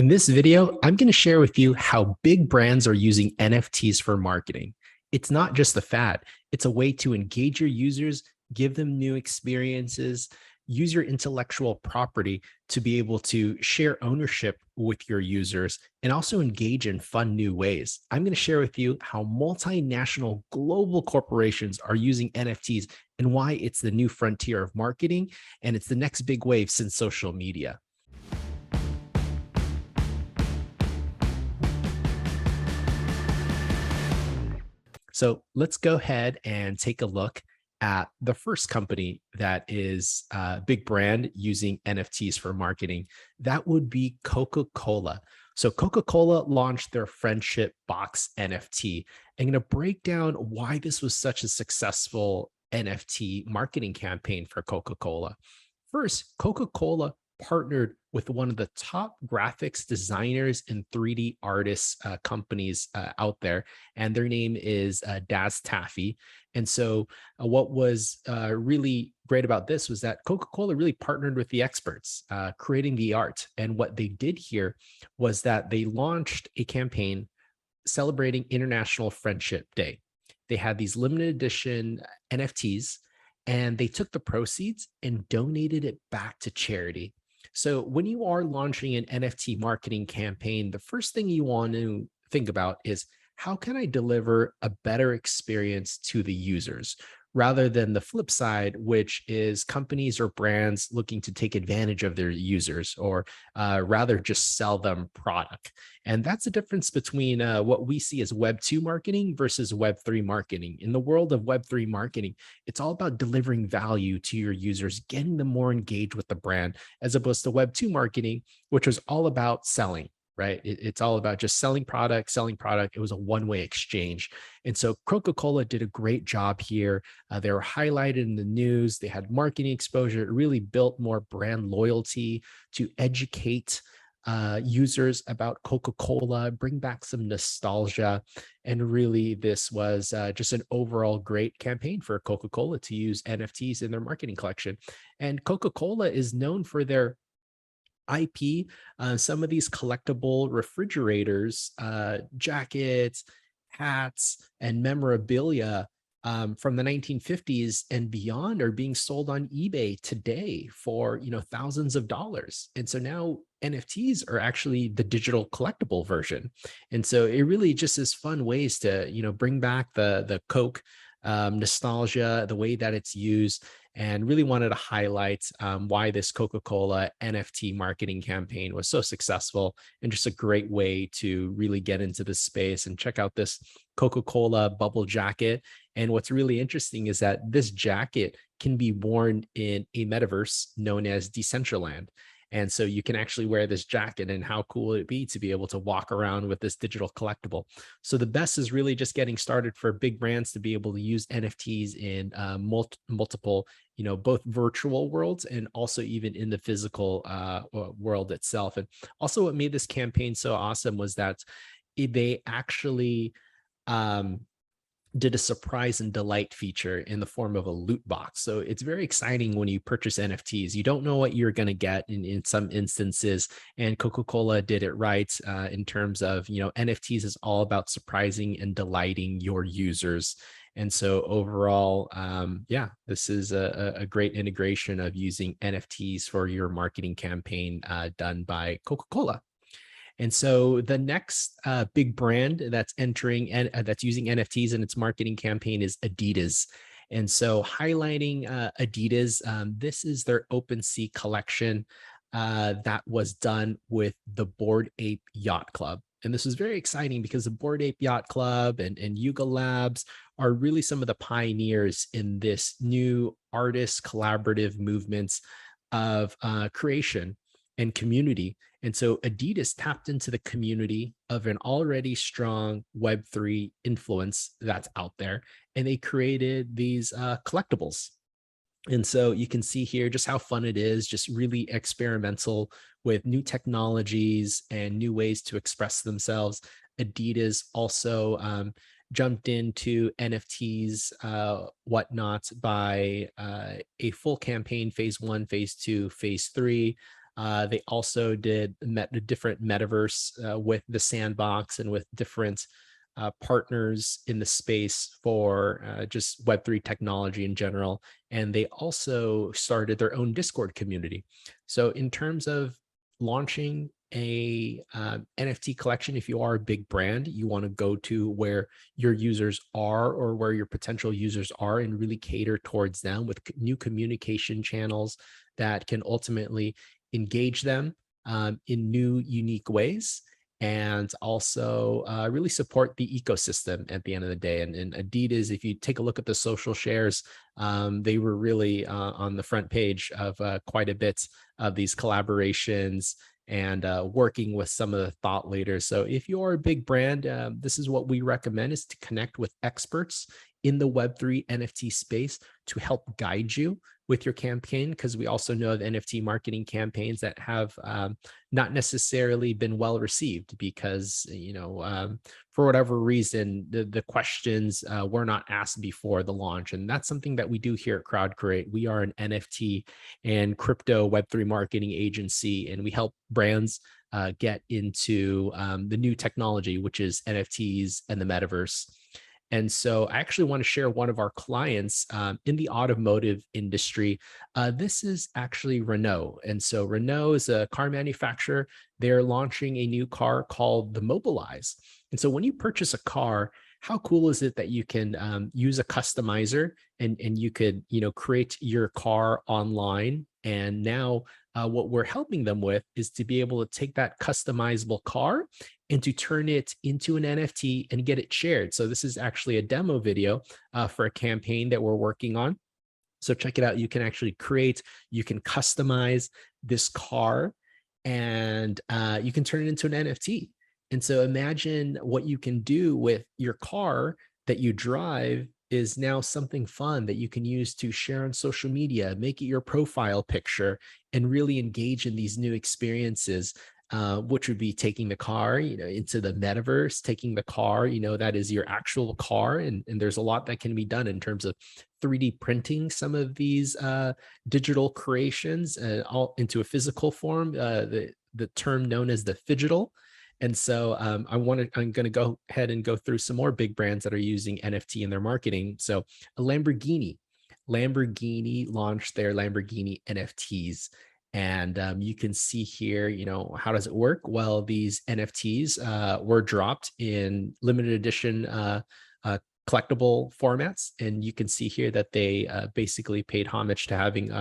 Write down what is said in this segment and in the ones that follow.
In this video, I'm going to share with you how big brands are using NFTs for marketing. It's not just a fad, it's a way to engage your users, give them new experiences, use your intellectual property to be able to share ownership with your users, and also engage in fun new ways. I'm going to share with you how multinational global corporations are using NFTs and why it's the new frontier of marketing, and it's the next big wave since social media. So let's go ahead and take a look at the first company that is a big brand using NFTs for marketing. That would be Coca-Cola. So Coca-Cola launched their Friendship Box NFT. I'm going to break down why this was such a successful NFT marketing campaign for Coca-Cola. First, Coca-Cola partnered with one of the top graphics designers and 3D artists companies out there, and their name is Daz Taffy. And so what was really great about this was that Coca-Cola really partnered with the experts creating the art. And what they did here was that they launched a campaign celebrating International Friendship Day. They had these limited edition NFTs, and they took the proceeds and donated it back to charity. So when you are launching an NFT marketing campaign, the first thing you want to think about is, how can I deliver a better experience to the users, rather than the flip side, which is companies or brands looking to take advantage of their users, or rather just sell them product. And that's the difference between what we see as Web 2 marketing versus Web 3 marketing. In the world of Web 3 marketing, it's all about delivering value to your users, getting them more engaged with the brand, as opposed to Web 2 marketing, which was all about selling. Right? It's all about just selling product, selling product. It was a one-way exchange. And so Coca-Cola did a great job here. They were highlighted in the news. They had marketing exposure. It really built more brand loyalty to educate users about Coca-Cola, bring back some nostalgia. And really, this was just an overall great campaign for Coca-Cola to use NFTs in their marketing collection. And Coca-Cola is known for their IP, some of these collectible refrigerators, jackets, hats, and memorabilia from the 1950s and beyond are being sold on eBay today for thousands of dollars. And so now NFTs are actually the digital collectible version. And so it really just is fun ways to bring back the Coke nostalgia, the way that it's used, and really wanted to highlight why this Coca-Cola NFT marketing campaign was so successful, and just a great way to really get into this space and check out this Coca-Cola bubble jacket. And what's really interesting is that this jacket can be worn in a metaverse known as Decentraland. And so you can actually wear this jacket, and how cool would it be to be able to walk around with this digital collectible? So the best is really just getting started for big brands to be able to use NFTs in multiple, both virtual worlds and also even in the physical world itself. And also what made this campaign so awesome was that they actually did a surprise and delight feature in the form of a loot box. So it's very exciting when you purchase NFTs. You don't know what you're going to get in some instances. And Coca-Cola did it right in terms of, NFTs is all about surprising and delighting your users. And so overall, this is a great integration of using NFTs for your marketing campaign done by Coca-Cola. And so the next big brand that's entering and that's using NFTs in its marketing campaign is Adidas. And so highlighting Adidas, this is their OpenSea collection that was done with the Bored Ape Yacht Club. And this is very exciting because the Bored Ape Yacht Club and Yuga Labs are really some of the pioneers in this new artist collaborative movements of creation and community. And so Adidas tapped into the community of an already strong Web3 influence that's out there, and they created these collectibles. And so you can see here just how fun it is, just really experimental with new technologies and new ways to express themselves. Adidas also jumped into NFTs, whatnot, by a full campaign, phase 1, phase 2, phase 3. They also did a different metaverse with the sandbox and with different partners in the space for just Web3 technology in general. And they also started their own Discord community. So in terms of launching a NFT collection, if you are a big brand, you want to go to where your users are or where your potential users are and really cater towards them with new communication channels that can ultimately engage them in new, unique ways, and also really support the ecosystem at the end of the day. And Adidas, if you take a look at the social shares, they were really on the front page of quite a bit of these collaborations and working with some of the thought leaders. So if you're a big brand, this is what we recommend, is to connect with experts in the Web3 NFT space to help guide you with your campaign, because we also know the NFT marketing campaigns that have not necessarily been well received because, for whatever reason, the questions were not asked before the launch. And that's something that we do here at Crowdcreate. We are an NFT and crypto Web3 marketing agency, and we help brands get into the new technology, which is NFTs and the metaverse. And so I actually want to share one of our clients in the automotive industry. This is actually Renault. And so Renault is a car manufacturer. They're launching a new car called the Mobilize. And so when you purchase a car, how cool is it that you can use a customizer and you could, create your car online? And now what we're helping them with is to be able to take that customizable car and to turn it into an NFT and get it shared. So this is actually a demo video for a campaign that we're working on. So check it out. You can actually you can customize this car, and you can turn it into an NFT. And so imagine what you can do with your car that you drive is now something fun that you can use to share on social media, make it your profile picture, and really engage in these new experiences, which would be taking the car, into the metaverse, taking the car, that is your actual car. And there's a lot that can be done in terms of 3D printing some of these digital creations all into a physical form, the term known as the phygital. And so I'm going to go ahead and go through some more big brands that are using NFT in their marketing. So a Lamborghini launched their Lamborghini NFTs. And you can see here, how does it work? Well, these NFTs were dropped in limited edition collectible formats. And you can see here that they basically paid homage to having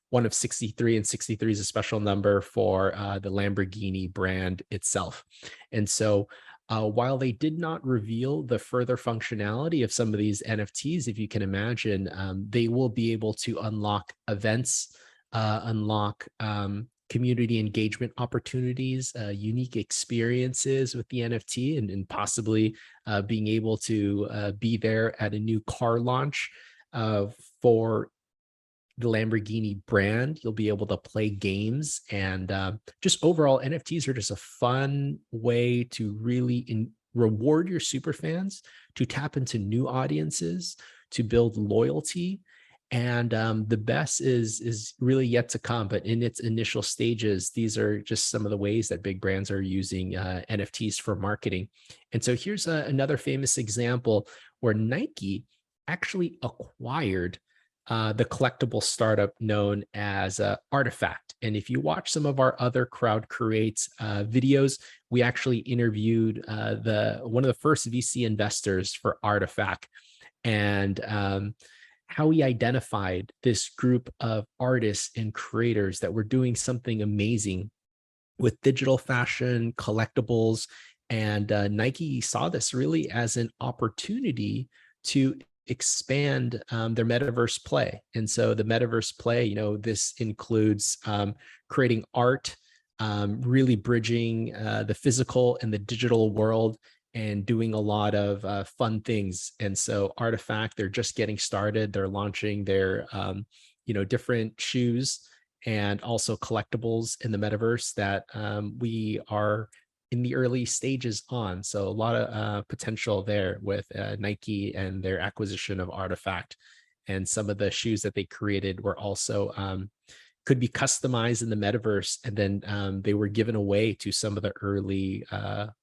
one of 63, and 63 is a special number for the Lamborghini brand itself. And so while they did not reveal the further functionality of some of these NFTs, if you can imagine, they will be able to unlock events, unlock community engagement opportunities, unique experiences with the NFT, and possibly being able to be there at a new car launch for the Lamborghini brand. You'll be able to play games, and just overall, NFTs are just a fun way to really reward your super fans, to tap into new audiences, to build loyalty. And the best is really yet to come, but in its initial stages, these are just some of the ways that big brands are using NFTs for marketing. And so here's another famous example where Nike actually acquired the collectible startup known as Artifact. And if you watch some of our other Crowdcreate videos, we actually interviewed one of the first VC investors for Artifact, and how he identified this group of artists and creators that were doing something amazing with digital fashion, collectibles. And Nike saw this really as an opportunity to expand their metaverse play. And so the metaverse play, this includes creating art, really bridging the physical and the digital world, and doing a lot of fun things. And so Artifact, they're just getting started. They're launching their, different shoes and also collectibles in the metaverse that we are in the early stages on. So a lot of potential there with Nike and their acquisition of Artifact. And some of the shoes that they created were also could be customized in the metaverse, and then they were given away to some of the early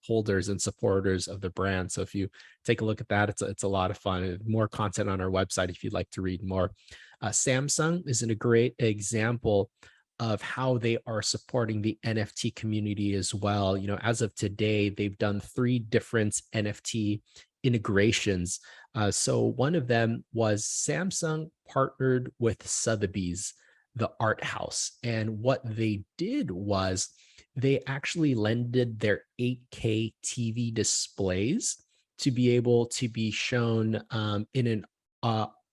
holders and supporters of the brand. So if you take a look at that, it's a lot of fun. More content on our website if you'd like to read more. Samsung is a great example of how they are supporting the NFT community as well. As of today, they've done 3 different NFT integrations. So one of them was Samsung partnered with Sotheby's, the art house. And what they did was they actually lended their 8K TV displays to be able to be shown in an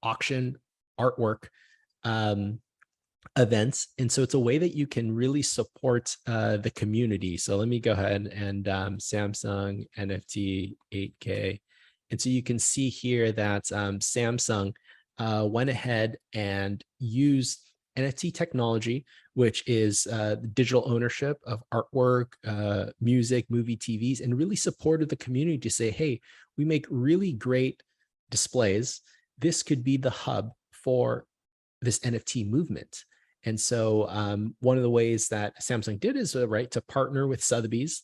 auction artwork events. And so it's a way that you can really support the community. So let me go ahead and Samsung NFT 8K. And so you can see here that Samsung went ahead and used NFT technology, which is digital ownership of artwork, music, movie, TVs, and really supported the community to say, hey, we make really great displays. This could be the hub for this NFT movement. And so one of the ways that Samsung did is to partner with Sotheby's.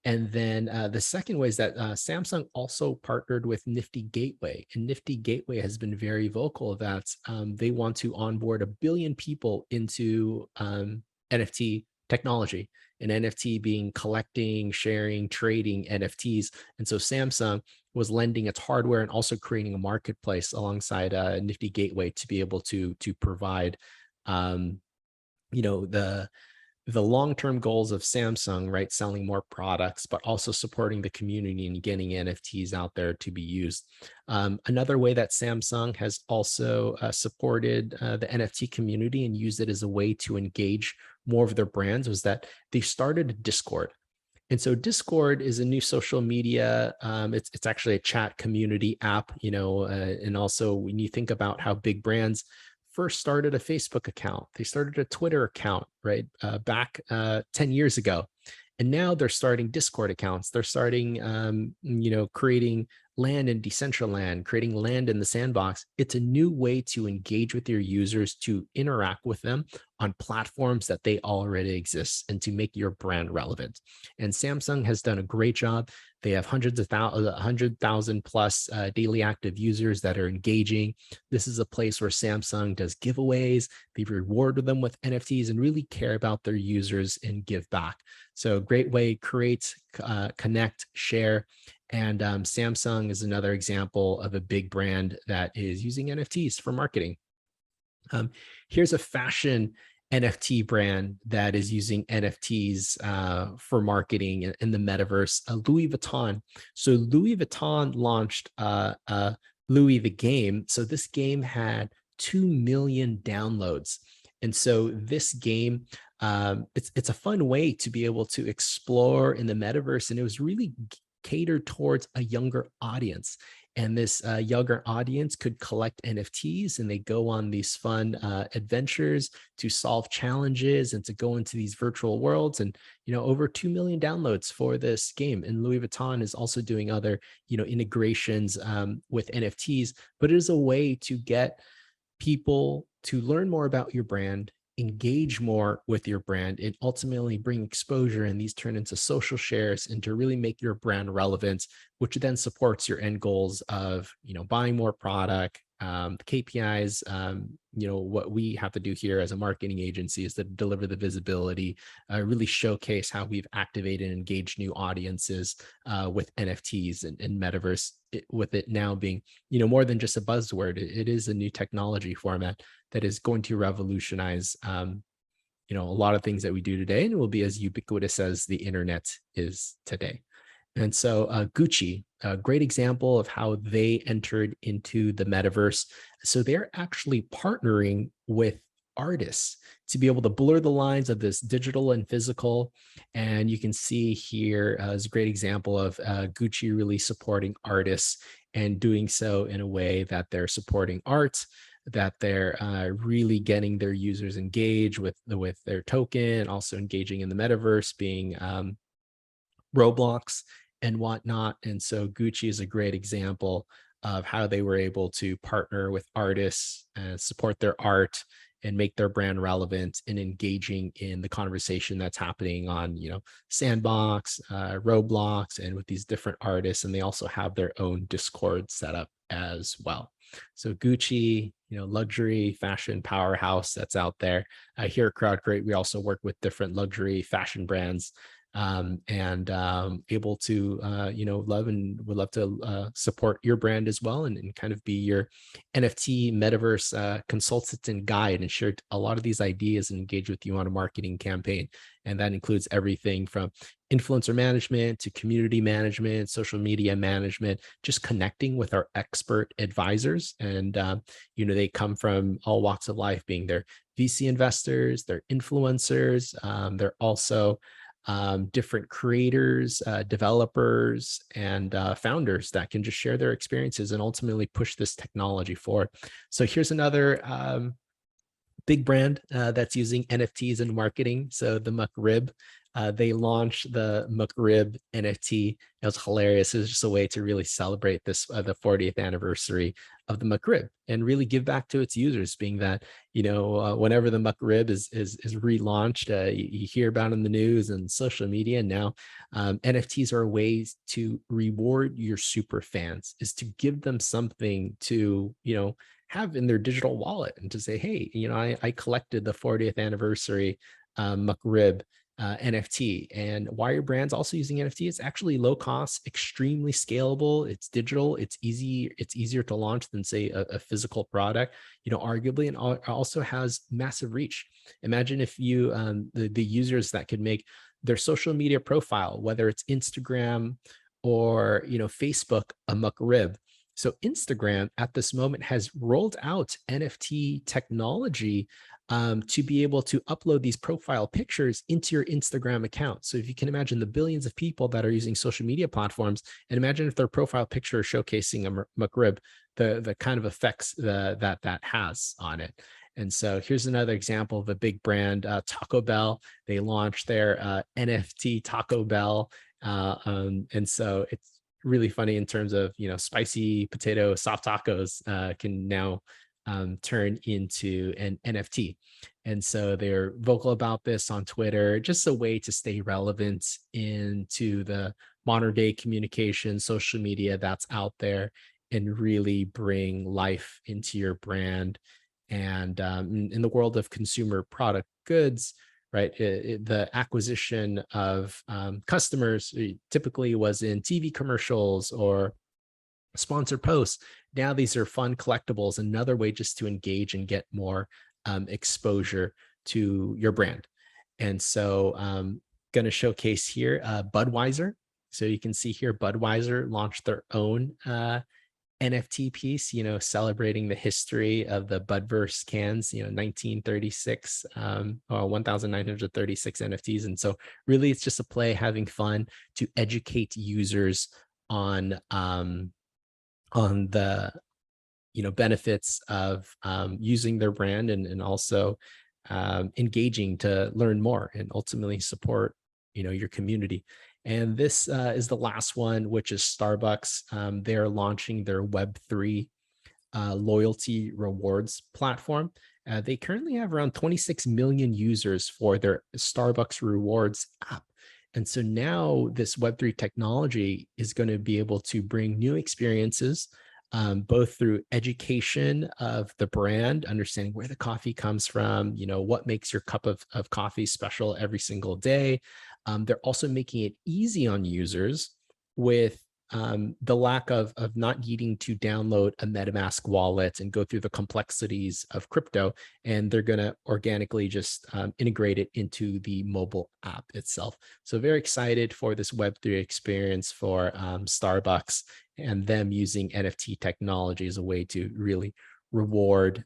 And then the second way is that Samsung also partnered with Nifty Gateway. And Nifty Gateway has been very vocal that they want to onboard 1 billion people into NFT technology, and NFT being collecting, sharing, trading NFTs. And so Samsung was lending its hardware and also creating a marketplace alongside Nifty Gateway to be able to provide the long-term goals of Samsung, right? Selling more products, but also supporting the community and getting NFTs out there to be used. Another way that Samsung has also supported the NFT community and used it as a way to engage more of their brands was that they started Discord. And so Discord is a new social media. It's actually a chat community app, and also when you think about how big brands first started a Facebook account, they started a Twitter account, right? Back 10 years ago. And now they're starting Discord accounts. They're starting, creating land in Decentraland, creating land in the sandbox. It's a new way to engage with your users, to interact with them on platforms that they already exist, and to make your brand relevant. And Samsung has done a great job. They have hundreds of 100,000 plus daily active users that are engaging. This is a place where Samsung does giveaways. They reward them with NFTs and really care about their users and give back. So great way, create, connect, share. And Samsung is another example of a big brand that is using NFTs for marketing. Here's a fashion NFT brand that is using NFTs for marketing in the metaverse, Louis Vuitton. So Louis Vuitton launched Louis the game. So this game had 2 million downloads. And so this game, it's a fun way to be able to explore in the metaverse. And it was really catered towards a younger audience. And this younger audience could collect NFTs, and they go on these fun adventures to solve challenges and to go into these virtual worlds. And, over 2 million downloads for this game. And Louis Vuitton is also doing other, integrations with NFTs, but it is a way to get people to learn more about your brand, engage more with your brand, and ultimately bring exposure, and these turn into social shares and to really make your brand relevant, which then supports your end goals of buying more product. The KPIs, what we have to do here as a marketing agency is to deliver the visibility, really showcase how we've activated and engaged new audiences with NFTs and metaverse, with it now being more than just a buzzword. It is a new technology format that is going to revolutionize a lot of things that we do today, and it will be as ubiquitous as the internet is today. And so Gucci, a great example of how they entered into the metaverse. So they're actually partnering with artists to be able to blur the lines of this digital and physical. And you can see here is a great example of Gucci really supporting artists and doing so in a way that they're supporting art, that they're really getting their users engaged with their token, also engaging in the metaverse, being Roblox and whatnot. And so Gucci is a great example of how they were able to partner with artists and support their art and make their brand relevant and engaging in the conversation that's happening on, Sandbox, Roblox, and with these different artists. And they also have their own Discord set up as well. So Gucci, luxury fashion powerhouse that's out there. Here at Crowdcreate, we also work with different luxury fashion brands, and able to, love and would love to support your brand as well, and kind of be your NFT metaverse consultant and guide, and share a lot of these ideas and engage with you on a marketing campaign. And that includes everything from influencer management to community management, social media management, just connecting with our expert advisors. And, they come from all walks of life, being their VC investors, they're influencers, they're also different creators, developers, and founders that can just share their experiences and ultimately push this technology forward. So here's another big brand that's using NFTs in marketing. So the McRib, they launched the McRib NFT. It was hilarious. It was just a way to really celebrate this, the 40th anniversary of the McRib, and really give back to its users, being that, whenever the McRib is relaunched, you hear about it in the news and social media. And now NFTs are ways to reward your super fans, is to give them something to, have in their digital wallet, and to say, hey, I collected the 40th anniversary McRib NFT. And why are brands also using NFT? It's actually low cost, extremely scalable. It's digital. It's easy. It's easier to launch than, say, a physical product, arguably, and also has massive reach. Imagine if you, the users that could make their social media profile, whether it's Instagram or, Facebook, a McRib. So Instagram at this moment has rolled out NFT technology to be able to upload these profile pictures into your Instagram account. So if you can imagine the billions of people that are using social media platforms, and imagine if their profile picture is showcasing a McRib, the kind of effects that has on it. And so here's another example of a big brand, Taco Bell. They launched their NFT Taco Bell. And so it's really funny in terms of, spicy potato soft tacos can now turn into an NFT. And so they're vocal about this on Twitter, just a way to stay relevant into the modern day communication, social media that's out there, and really bring life into your brand. And in the world of consumer product goods, right, the acquisition of customers typically was in TV commercials or sponsored posts. Now these are fun collectibles, another way just to engage and get more exposure to your brand. And so going to showcase here Budweiser. So you can see here Budweiser launched their own NFT piece, celebrating the history of the Budverse cans, 1936, or 1,936 NFTs. And so really it's just a play, having fun to educate users on the, benefits of using their brand, and also engaging to learn more and ultimately support, your community. And this is the last one, which is Starbucks. They're launching their Web3 loyalty rewards platform. They currently have around 26 million users for their Starbucks rewards app. And so now this Web3 technology is going to be able to bring new experiences, both through education of the brand, understanding where the coffee comes from, what makes your cup of coffee special every single day. They're also making it easy on users with the lack of not needing to download a MetaMask wallet and go through the complexities of crypto. And they're going to organically just integrate it into the mobile app itself. So very excited for this Web3 experience for Starbucks, and them using NFT technology as a way to really reward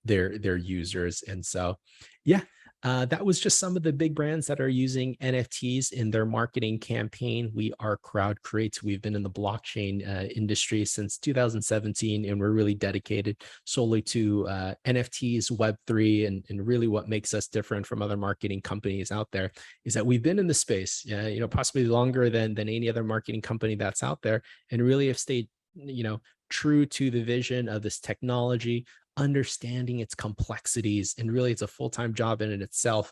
their users. And so, yeah. That was just some of the big brands that are using NFTs in their marketing campaign. We are Crowdcreate. We've been in the blockchain industry since 2017, and we're really dedicated solely to NFTs, Web3, and really what makes us different from other marketing companies out there is that we've been in the space, possibly longer than any other marketing company that's out there, and really have stayed, true to the vision of this technology, understanding its complexities. And really, it's a full-time job in itself,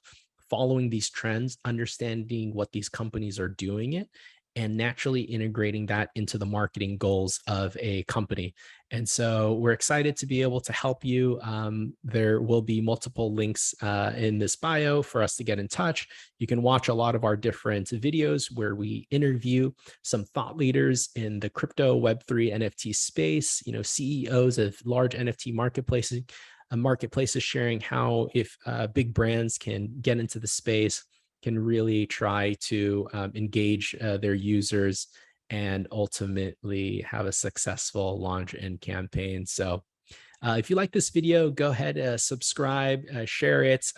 following these trends, understanding what these companies are doing it, and naturally integrating that into the marketing goals of a company. And so we're excited to be able to help you. There will be multiple links in this bio for us to get in touch. You can watch a lot of our different videos where we interview some thought leaders in the crypto, Web3, NFT space, CEOs of large NFT marketplaces sharing how if big brands can get into the space, can really try to engage their users and ultimately have a successful launch and campaign. So if you like this video, go ahead, subscribe, share it,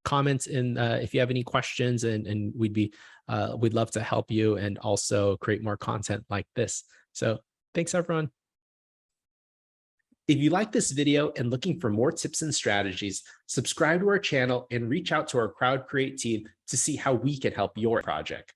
comment in if you have any questions, and we'd love to help you and also create more content like this. So thanks, everyone. If you like this video and looking for more tips and strategies, subscribe to our channel and reach out to our Crowdcreate team to see how we can help your project.